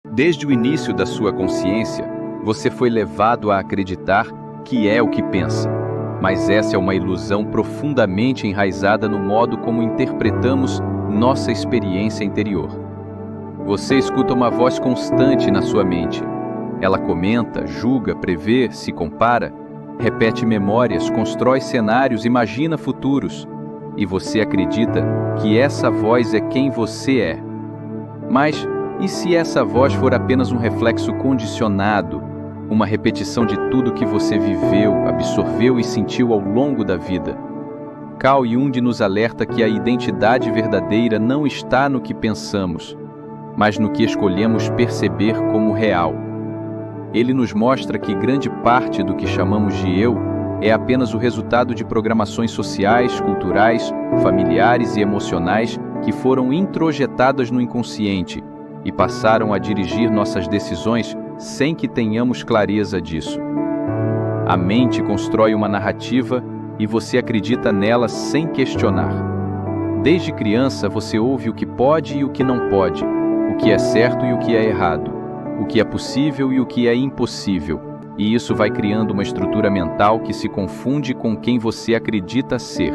Desde o início da sua consciência, você foi levado a acreditar que é o que pensa. Mas essa é uma ilusão profundamente enraizada no modo como interpretamos nossa experiência interior. Você escuta uma voz constante na sua mente. Ela comenta, julga, prevê, se compara, repete memórias, constrói cenários, imagina futuros. E você acredita que essa voz é quem você é. Mas e se essa voz for apenas um reflexo condicionado, uma repetição de tudo que você viveu, absorveu e sentiu ao longo da vida? Carl Jung nos alerta que a identidade verdadeira não está no que pensamos, mas no que escolhemos perceber como real. Ele nos mostra que grande parte do que chamamos de eu é apenas o resultado de programações sociais, culturais, familiares e emocionais que foram introjetadas no inconsciente e passaram a dirigir nossas decisões sem que tenhamos clareza disso. A mente constrói uma narrativa e você acredita nela sem questionar. Desde criança você ouve o que pode e o que não pode, o que é certo e o que é errado, o que é possível e o que é impossível, e isso vai criando uma estrutura mental que se confunde com quem você acredita ser.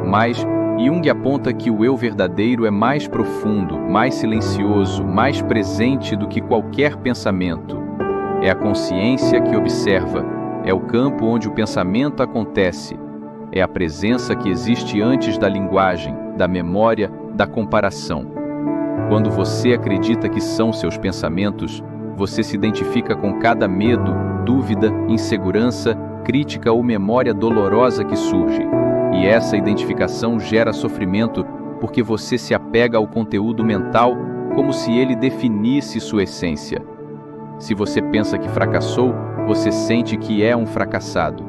Mas Jung aponta que o eu verdadeiro é mais profundo, mais silencioso, mais presente do que qualquer pensamento. É a consciência que observa, é o campo onde o pensamento acontece, é a presença que existe antes da linguagem, da memória, da comparação. Quando você acredita que são seus pensamentos, você se identifica com cada medo, dúvida, insegurança, crítica ou memória dolorosa que surge. E essa identificação gera sofrimento porque você se apega ao conteúdo mental como se ele definisse sua essência. Se você pensa que fracassou, você sente que é um fracassado.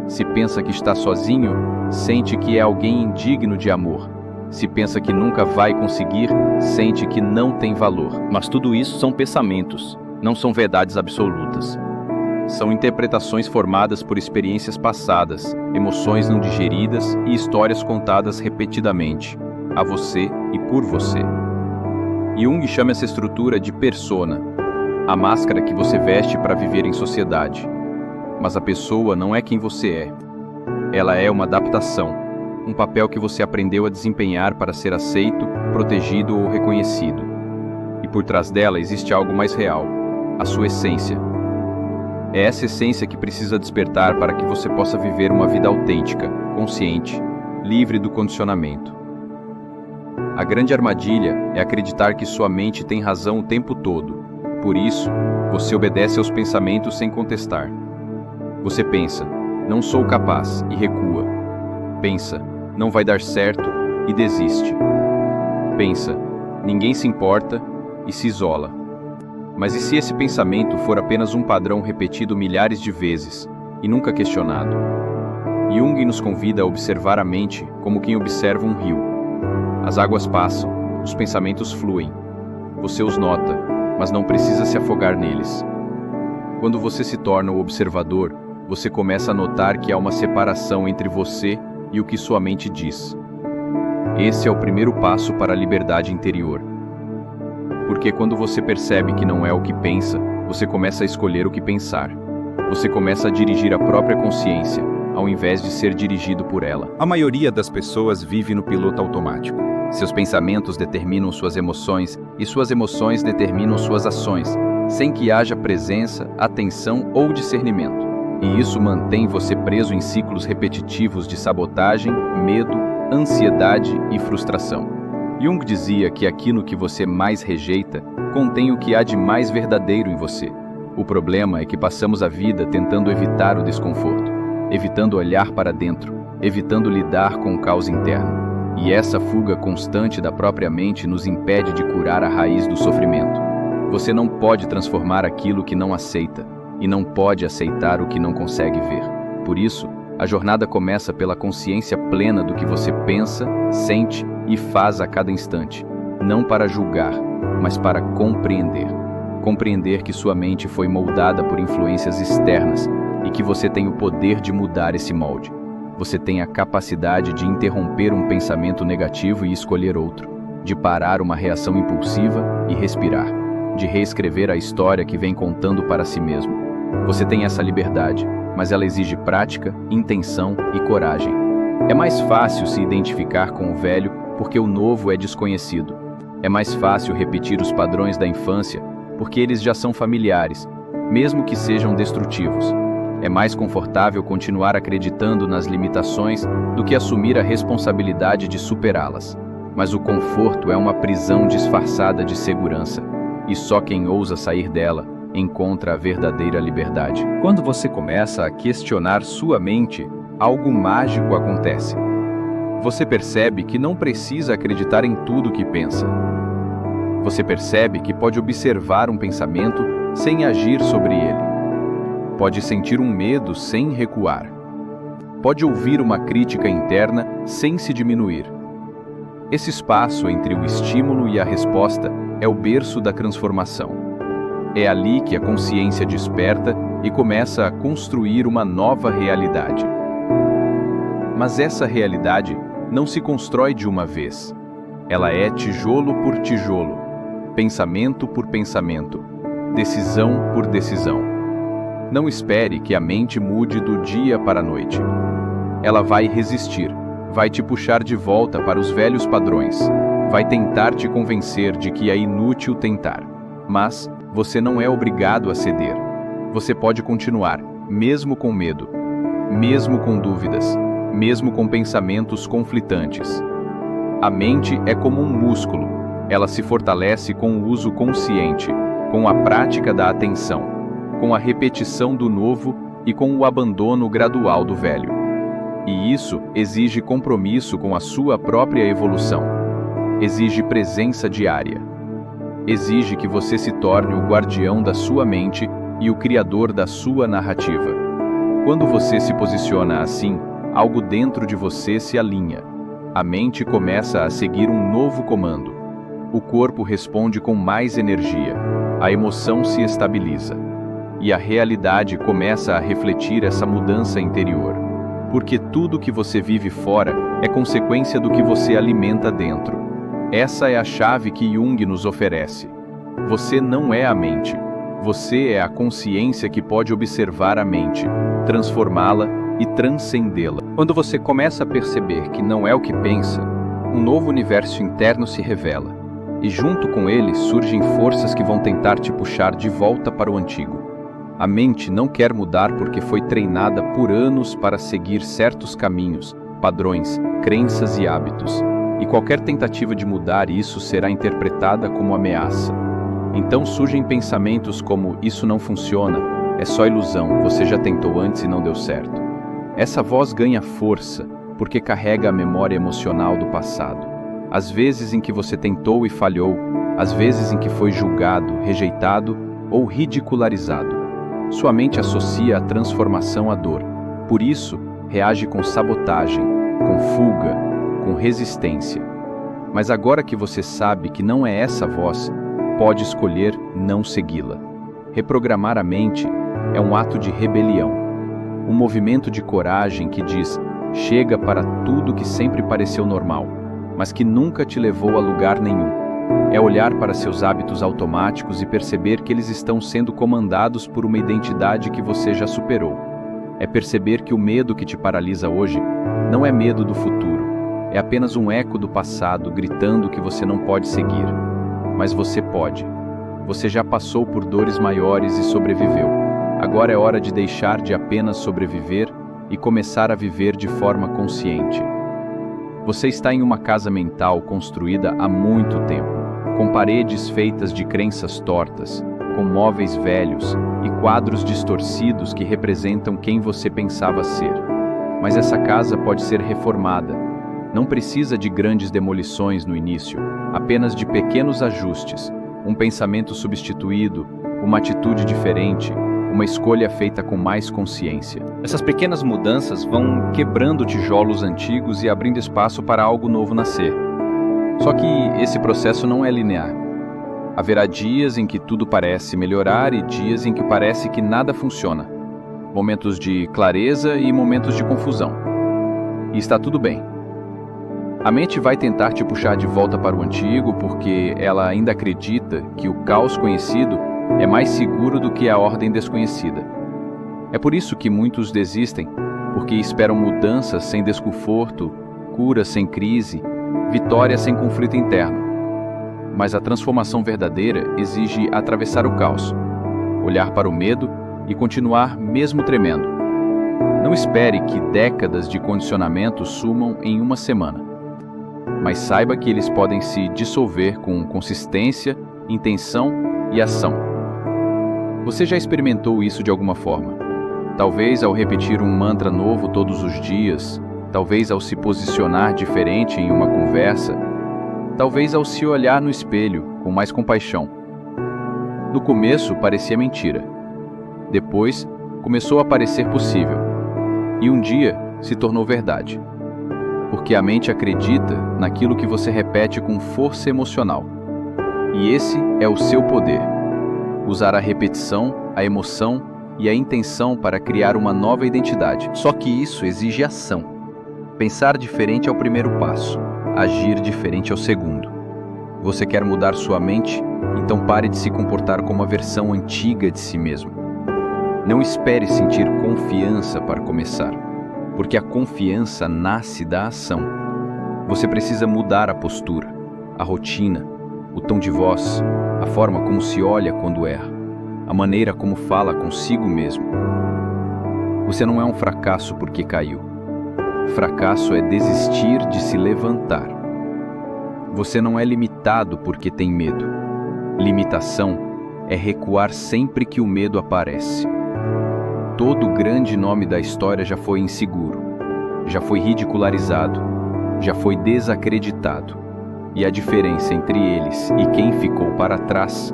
Se pensa que está sozinho, sente que é alguém indigno de amor. Se pensa que nunca vai conseguir, sente que não tem valor. Mas tudo isso são pensamentos, não são verdades absolutas. São interpretações formadas por experiências passadas, emoções não digeridas e histórias contadas repetidamente, a você e por você. Jung chama essa estrutura de persona, a máscara que você veste para viver em sociedade. Mas a pessoa não é quem você é. Ela é uma adaptação, um papel que você aprendeu a desempenhar para ser aceito, protegido ou reconhecido. E por trás dela existe algo mais real, a sua essência. É essa essência que precisa despertar para que você possa viver uma vida autêntica, consciente, livre do condicionamento. A grande armadilha é acreditar que sua mente tem razão o tempo todo. Por isso, você obedece aos pensamentos sem contestar. Você pensa, não sou capaz, e recua. Pensa, não vai dar certo, e desiste. Pensa, ninguém se importa, e se isola. Mas e se esse pensamento for apenas um padrão repetido milhares de vezes e nunca questionado? Jung nos convida a observar a mente como quem observa um rio. As águas passam, os pensamentos fluem. Você os nota, mas não precisa se afogar neles. Quando você se torna o observador, você começa a notar que há uma separação entre você e o que sua mente diz. Esse é o primeiro passo para a liberdade interior. Porque quando você percebe que não é o que pensa, você começa a escolher o que pensar. Você começa a dirigir a própria consciência, ao invés de ser dirigido por ela. A maioria das pessoas vive no piloto automático. Seus pensamentos determinam suas emoções e suas emoções determinam suas ações, sem que haja presença, atenção ou discernimento. E isso mantém você preso em ciclos repetitivos de sabotagem, medo, ansiedade e frustração. Jung dizia que aquilo que você mais rejeita contém o que há de mais verdadeiro em você. O problema é que passamos a vida tentando evitar o desconforto, evitando olhar para dentro, evitando lidar com o caos interno. E essa fuga constante da própria mente nos impede de curar a raiz do sofrimento. Você não pode transformar aquilo que não aceita, e não pode aceitar o que não consegue ver. Por isso, a jornada começa pela consciência plena do que você pensa, sente e faz a cada instante, não para julgar, mas para compreender. Compreender que sua mente foi moldada por influências externas e que você tem o poder de mudar esse molde. Você tem a capacidade de interromper um pensamento negativo e escolher outro, de parar uma reação impulsiva e respirar. de reescrever a história que vem contando para si mesmo. Você tem essa liberdade, mas ela exige prática, intenção e coragem. É mais fácil se identificar com o velho porque o novo é desconhecido. É mais fácil repetir os padrões da infância porque eles já são familiares, mesmo que sejam destrutivos. É mais confortável continuar acreditando nas limitações do que assumir a responsabilidade de superá-las. Mas o conforto é uma prisão disfarçada de segurança, e só quem ousa sair dela encontra a verdadeira liberdade. Quando você começa a questionar sua mente, algo mágico acontece. Você percebe que não precisa acreditar em tudo que pensa. Você percebe que pode observar um pensamento sem agir sobre ele. Pode sentir um medo sem recuar. Pode ouvir uma crítica interna sem se diminuir. Esse espaço entre o estímulo e a resposta é o berço da transformação. É ali que a consciência desperta e começa a construir uma nova realidade. Mas essa realidade não se constrói de uma vez. Ela é tijolo por tijolo, pensamento por pensamento, decisão por decisão. Não espere que a mente mude do dia para a noite. Ela vai resistir, vai te puxar de volta para os velhos padrões, vai tentar te convencer de que é inútil tentar. Mas você não é obrigado a ceder. Você pode continuar, mesmo com medo, mesmo com dúvidas, mesmo com pensamentos conflitantes. A mente é como um músculo. Ela se fortalece com o uso consciente, com a prática da atenção, com a repetição do novo e com o abandono gradual do velho. E isso exige compromisso com a sua própria evolução. Exige presença diária. Exige que você se torne o guardião da sua mente e o criador da sua narrativa. Quando você se posiciona assim, algo dentro de você se alinha. A mente começa a seguir um novo comando. O corpo responde com mais energia. A emoção se estabiliza. E a realidade começa a refletir essa mudança interior. Porque tudo que você vive fora é consequência do que você alimenta dentro. Essa é a chave que Jung nos oferece. Você não é a mente. Você é a consciência que pode observar a mente, transformá-la e transcendê-la. Quando você começa a perceber que não é o que pensa, um novo universo interno se revela. E junto com ele surgem forças que vão tentar te puxar de volta para o antigo. A mente não quer mudar porque foi treinada por anos para seguir certos caminhos, padrões, crenças e hábitos. E qualquer tentativa de mudar isso será interpretada como ameaça. Então surgem pensamentos como: isso não funciona, é só ilusão, você já tentou antes e não deu certo. Essa voz ganha força porque carrega a memória emocional do passado. As vezes em que você tentou e falhou, as vezes em que foi julgado, rejeitado ou ridicularizado. Sua mente associa a transformação à dor. Por isso, reage com sabotagem, com fuga, com resistência. Mas agora que você sabe que não é essa voz, pode escolher não segui-la. Reprogramar a mente é um ato de rebelião, um movimento de coragem que diz: chega para tudo que sempre pareceu normal, mas que nunca te levou a lugar nenhum. É olhar para seus hábitos automáticos e perceber que eles estão sendo comandados por uma identidade que você já superou. É perceber que o medo que te paralisa hoje não é medo do futuro, é apenas um eco do passado gritando que você não pode seguir. Mas você pode. Você já passou por dores maiores e sobreviveu. Agora é hora de deixar de apenas sobreviver e começar a viver de forma consciente. Você está em uma casa mental construída há muito tempo, com paredes feitas de crenças tortas, com móveis velhos e quadros distorcidos que representam quem você pensava ser. Mas essa casa pode ser reformada. Não precisa de grandes demolições no início, apenas de pequenos ajustes, um pensamento substituído, uma atitude diferente, uma escolha feita com mais consciência. Essas pequenas mudanças vão quebrando tijolos antigos e abrindo espaço para algo novo nascer. Só que esse processo não é linear. Haverá dias em que tudo parece melhorar e dias em que parece que nada funciona. Momentos de clareza e momentos de confusão. E está tudo bem. A mente vai tentar te puxar de volta para o antigo porque ela ainda acredita que o caos conhecido é mais seguro do que a ordem desconhecida. É por isso que muitos desistem, porque esperam mudanças sem desconforto, cura sem crise, vitória sem conflito interno. Mas a transformação verdadeira exige atravessar o caos, olhar para o medo e continuar mesmo tremendo. Não espere que décadas de condicionamento sumam em uma semana, mas saiba que eles podem se dissolver com consistência, intenção e ação. Você já experimentou isso de alguma forma? Talvez ao repetir um mantra novo todos os dias, talvez ao se posicionar diferente em uma conversa, talvez ao se olhar no espelho com mais compaixão. No começo parecia mentira. Depois começou a parecer possível. E um dia se tornou verdade. Porque a mente acredita naquilo que você repete com força emocional. E esse é o seu poder. Usar a repetição, a emoção e a intenção para criar uma nova identidade. Só que isso exige ação. Pensar diferente é o primeiro passo. Agir diferente é o segundo. Você quer mudar sua mente? Então pare de se comportar como a versão antiga de si mesmo. Não espere sentir confiança para começar, porque a confiança nasce da ação. Você precisa mudar a postura, a rotina, o tom de voz, a forma como se olha quando erra, a maneira como fala consigo mesmo. Você não é um fracasso porque caiu. Fracasso é desistir de se levantar. Você não é limitado porque tem medo. Limitação é recuar sempre que o medo aparece. Todo grande nome da história já foi inseguro, já foi ridicularizado, já foi desacreditado. E a diferença entre eles e quem ficou para trás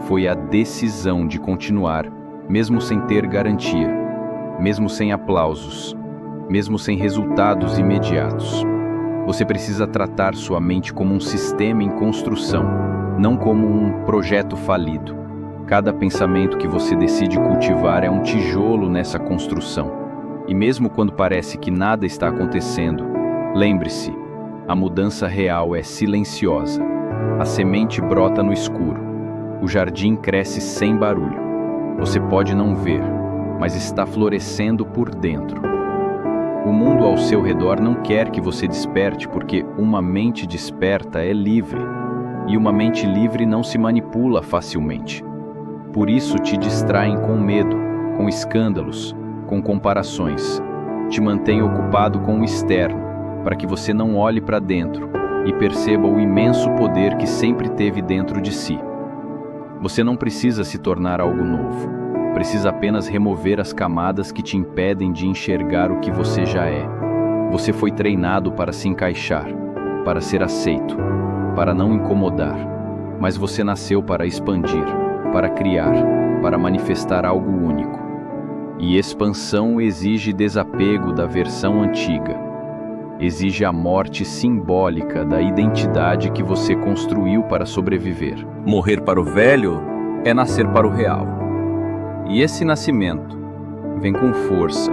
foi a decisão de continuar, mesmo sem ter garantia, mesmo sem aplausos, mesmo sem resultados imediatos. Você precisa tratar sua mente como um sistema em construção, não como um projeto falido. Cada pensamento que você decide cultivar é um tijolo nessa construção. E mesmo quando parece que nada está acontecendo, lembre-se, a mudança real é silenciosa. A semente brota no escuro. O jardim cresce sem barulho. Você pode não ver, mas está florescendo por dentro. O mundo ao seu redor não quer que você desperte porque uma mente desperta é livre. E uma mente livre não se manipula facilmente. Por isso te distraem com medo, com escândalos, com comparações. Te mantém ocupado com o externo, para que você não olhe para dentro e perceba o imenso poder que sempre teve dentro de si. Você não precisa se tornar algo novo. Precisa apenas remover as camadas que te impedem de enxergar o que você já é. Você foi treinado para se encaixar, para ser aceito, para não incomodar. Mas você nasceu para expandir, para criar, para manifestar algo único. E expansão exige desapego da versão antiga. Exige a morte simbólica da identidade que você construiu para sobreviver. Morrer para o velho é nascer para o real. E esse nascimento vem com força,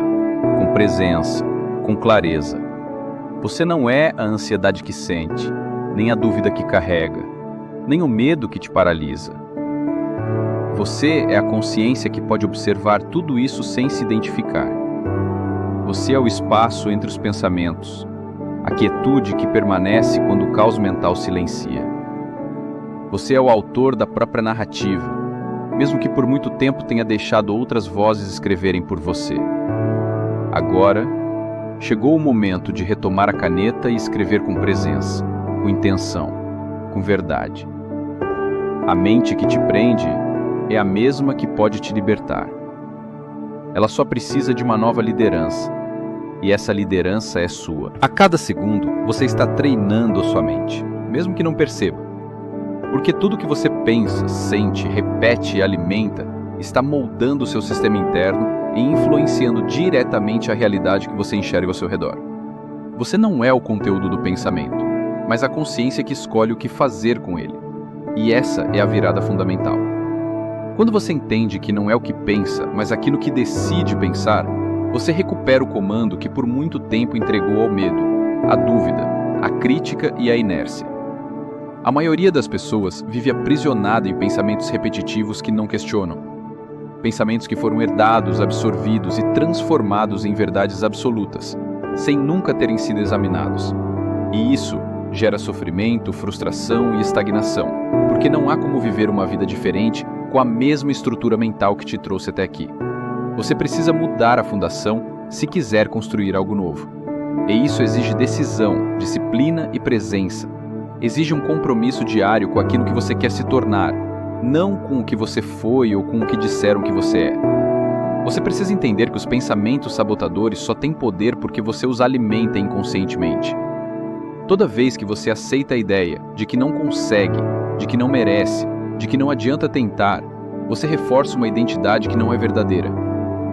com presença, com clareza. Você não é a ansiedade que sente, nem a dúvida que carrega, nem o medo que te paralisa. Você é a consciência que pode observar tudo isso sem se identificar. Você é o espaço entre os pensamentos, a quietude que permanece quando o caos mental silencia. Você é o autor da própria narrativa, mesmo que por muito tempo tenha deixado outras vozes escreverem por você. Agora, chegou o momento de retomar a caneta e escrever com presença, com intenção, com verdade. A mente que te prende é a mesma que pode te libertar. Ela só precisa de uma nova liderança, e essa liderança é sua. A cada segundo, você está treinando a sua mente, mesmo que não perceba. Porque tudo que você pensa, sente, repete e alimenta está moldando o seu sistema interno e influenciando diretamente a realidade que você enxerga ao seu redor. Você não é o conteúdo do pensamento, mas a consciência que escolhe o que fazer com ele. E essa é a virada fundamental. Quando você entende que não é o que pensa, mas aquilo que decide pensar, você recupera o comando que por muito tempo entregou ao medo, à dúvida, a crítica e a inércia. A maioria das pessoas vive aprisionada em pensamentos repetitivos que não questionam. Pensamentos que foram herdados, absorvidos e transformados em verdades absolutas, sem nunca terem sido examinados. E isso gera sofrimento, frustração e estagnação, porque não há como viver uma vida diferente com a mesma estrutura mental que te trouxe até aqui. Você precisa mudar a fundação se quiser construir algo novo. E isso exige decisão, disciplina e presença. Exige um compromisso diário com aquilo que você quer se tornar, não com o que você foi ou com o que disseram que você é. Você precisa entender que os pensamentos sabotadores só têm poder porque você os alimenta inconscientemente. Toda vez que você aceita a ideia de que não consegue, de que não merece, de que não adianta tentar, você reforça uma identidade que não é verdadeira.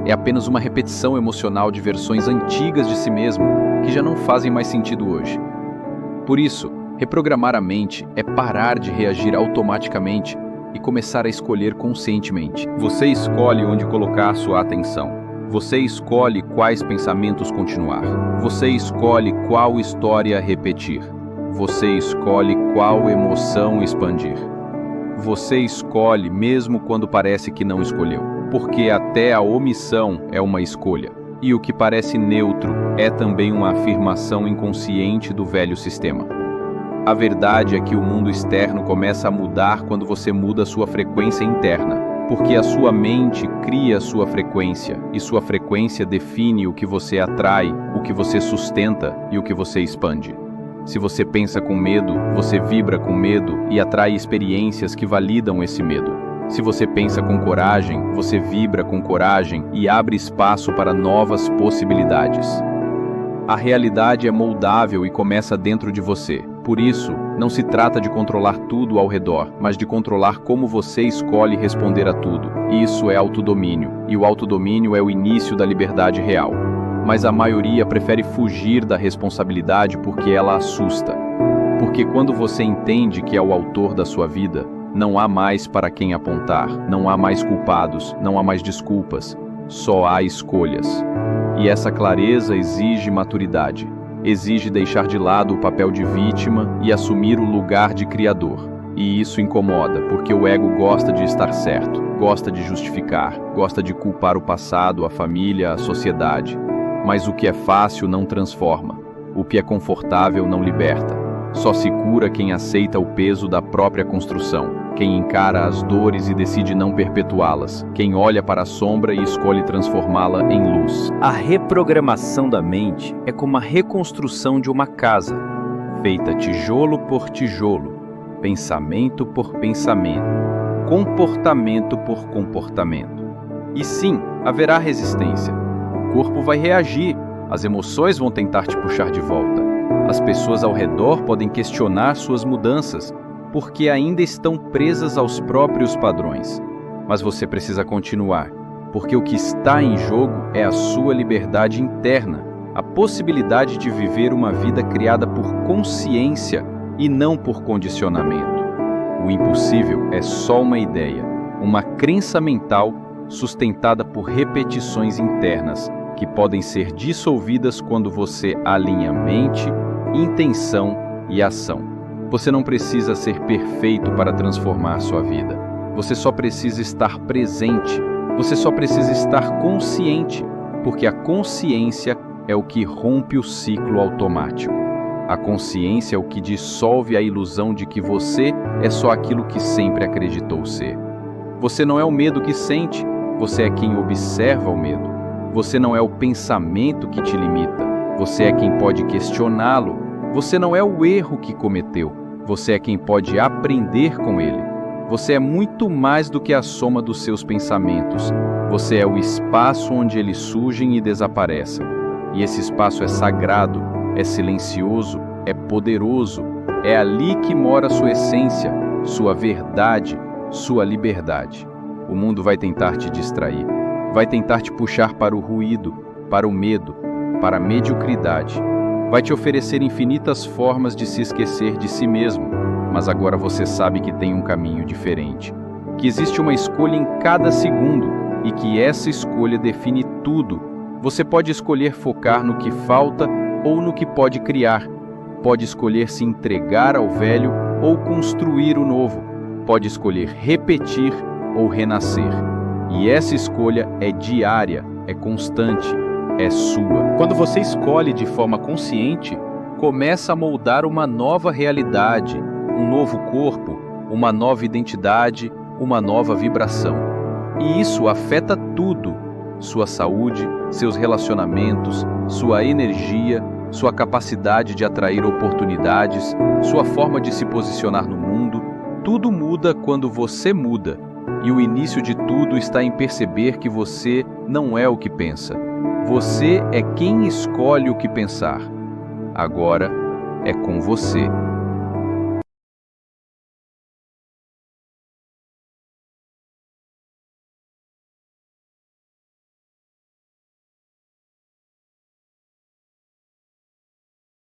É apenas uma repetição emocional de versões antigas de si mesmo que já não fazem mais sentido hoje. Por isso, reprogramar a mente é parar de reagir automaticamente e começar a escolher conscientemente. Você escolhe onde colocar sua atenção. Você escolhe quais pensamentos continuar. Você escolhe qual história repetir. Você escolhe qual emoção expandir. Você escolhe mesmo quando parece que não escolheu, porque até a omissão é uma escolha. E o que parece neutro é também uma afirmação inconsciente do velho sistema. A verdade é que o mundo externo começa a mudar quando você muda sua frequência interna, porque a sua mente cria sua frequência, e sua frequência define o que você atrai, o que você sustenta e o que você expande. Se você pensa com medo, você vibra com medo e atrai experiências que validam esse medo. Se você pensa com coragem, você vibra com coragem e abre espaço para novas possibilidades. A realidade é moldável e começa dentro de você. Por isso, não se trata de controlar tudo ao redor, mas de controlar como você escolhe responder a tudo. Isso é autodomínio, e o autodomínio é o início da liberdade real. Mas a maioria prefere fugir da responsabilidade porque ela assusta. Porque quando você entende que é o autor da sua vida, não há mais para quem apontar, não há mais culpados, não há mais desculpas, só há escolhas. E essa clareza exige maturidade. Exige deixar de lado o papel de vítima e assumir o lugar de criador. E isso incomoda, porque o ego gosta de estar certo, gosta de justificar, gosta de culpar o passado, a família, a sociedade. Mas o que é fácil não transforma. O que é confortável não liberta. Só se cura quem aceita o peso da própria construção, quem encara as dores e decide não perpetuá-las, quem olha para a sombra e escolhe transformá-la em luz. A reprogramação da mente é como a reconstrução de uma casa, feita tijolo por tijolo, pensamento por pensamento, comportamento por comportamento. E sim, haverá resistência. O corpo vai reagir, as emoções vão tentar te puxar de volta. As pessoas ao redor podem questionar suas mudanças, porque ainda estão presas aos próprios padrões. Mas você precisa continuar, porque o que está em jogo é a sua liberdade interna, a possibilidade de viver uma vida criada por consciência e não por condicionamento. O impossível é só uma ideia, uma crença mental sustentada por repetições internas, que podem ser dissolvidas quando você alinha mente, intenção e ação. Você não precisa ser perfeito para transformar sua vida. Você só precisa estar presente. Você só precisa estar consciente, porque a consciência é o que rompe o ciclo automático. A consciência é o que dissolve a ilusão de que você é só aquilo que sempre acreditou ser. Você não é o medo que sente, você é quem observa o medo. Você não é o pensamento que te limita, você é quem pode questioná-lo. Você não é o erro que cometeu, você é quem pode aprender com ele. Você é muito mais do que a soma dos seus pensamentos. Você é o espaço onde eles surgem e desaparecem. E esse espaço é sagrado, é silencioso, é poderoso. É ali que mora sua essência, sua verdade, sua liberdade. O mundo vai tentar te distrair, vai tentar te puxar para o ruído, para o medo, para a mediocridade. Vai te oferecer infinitas formas de se esquecer de si mesmo, mas agora você sabe que tem um caminho diferente, que existe uma escolha em cada segundo e que essa escolha define tudo. Você pode escolher focar no que falta ou no que pode criar. Pode escolher se entregar ao velho ou construir o novo. Pode escolher repetir ou renascer. E essa escolha é diária, é constante, é sua. Quando você escolhe de forma consciente, começa a moldar uma nova realidade, um novo corpo, uma nova identidade, uma nova vibração. E isso afeta tudo: sua saúde, seus relacionamentos, sua energia, sua capacidade de atrair oportunidades, sua forma de se posicionar no mundo. Tudo muda quando você muda. E o início de tudo está em perceber que você não é o que pensa. Você é quem escolhe o que pensar. Agora é com você.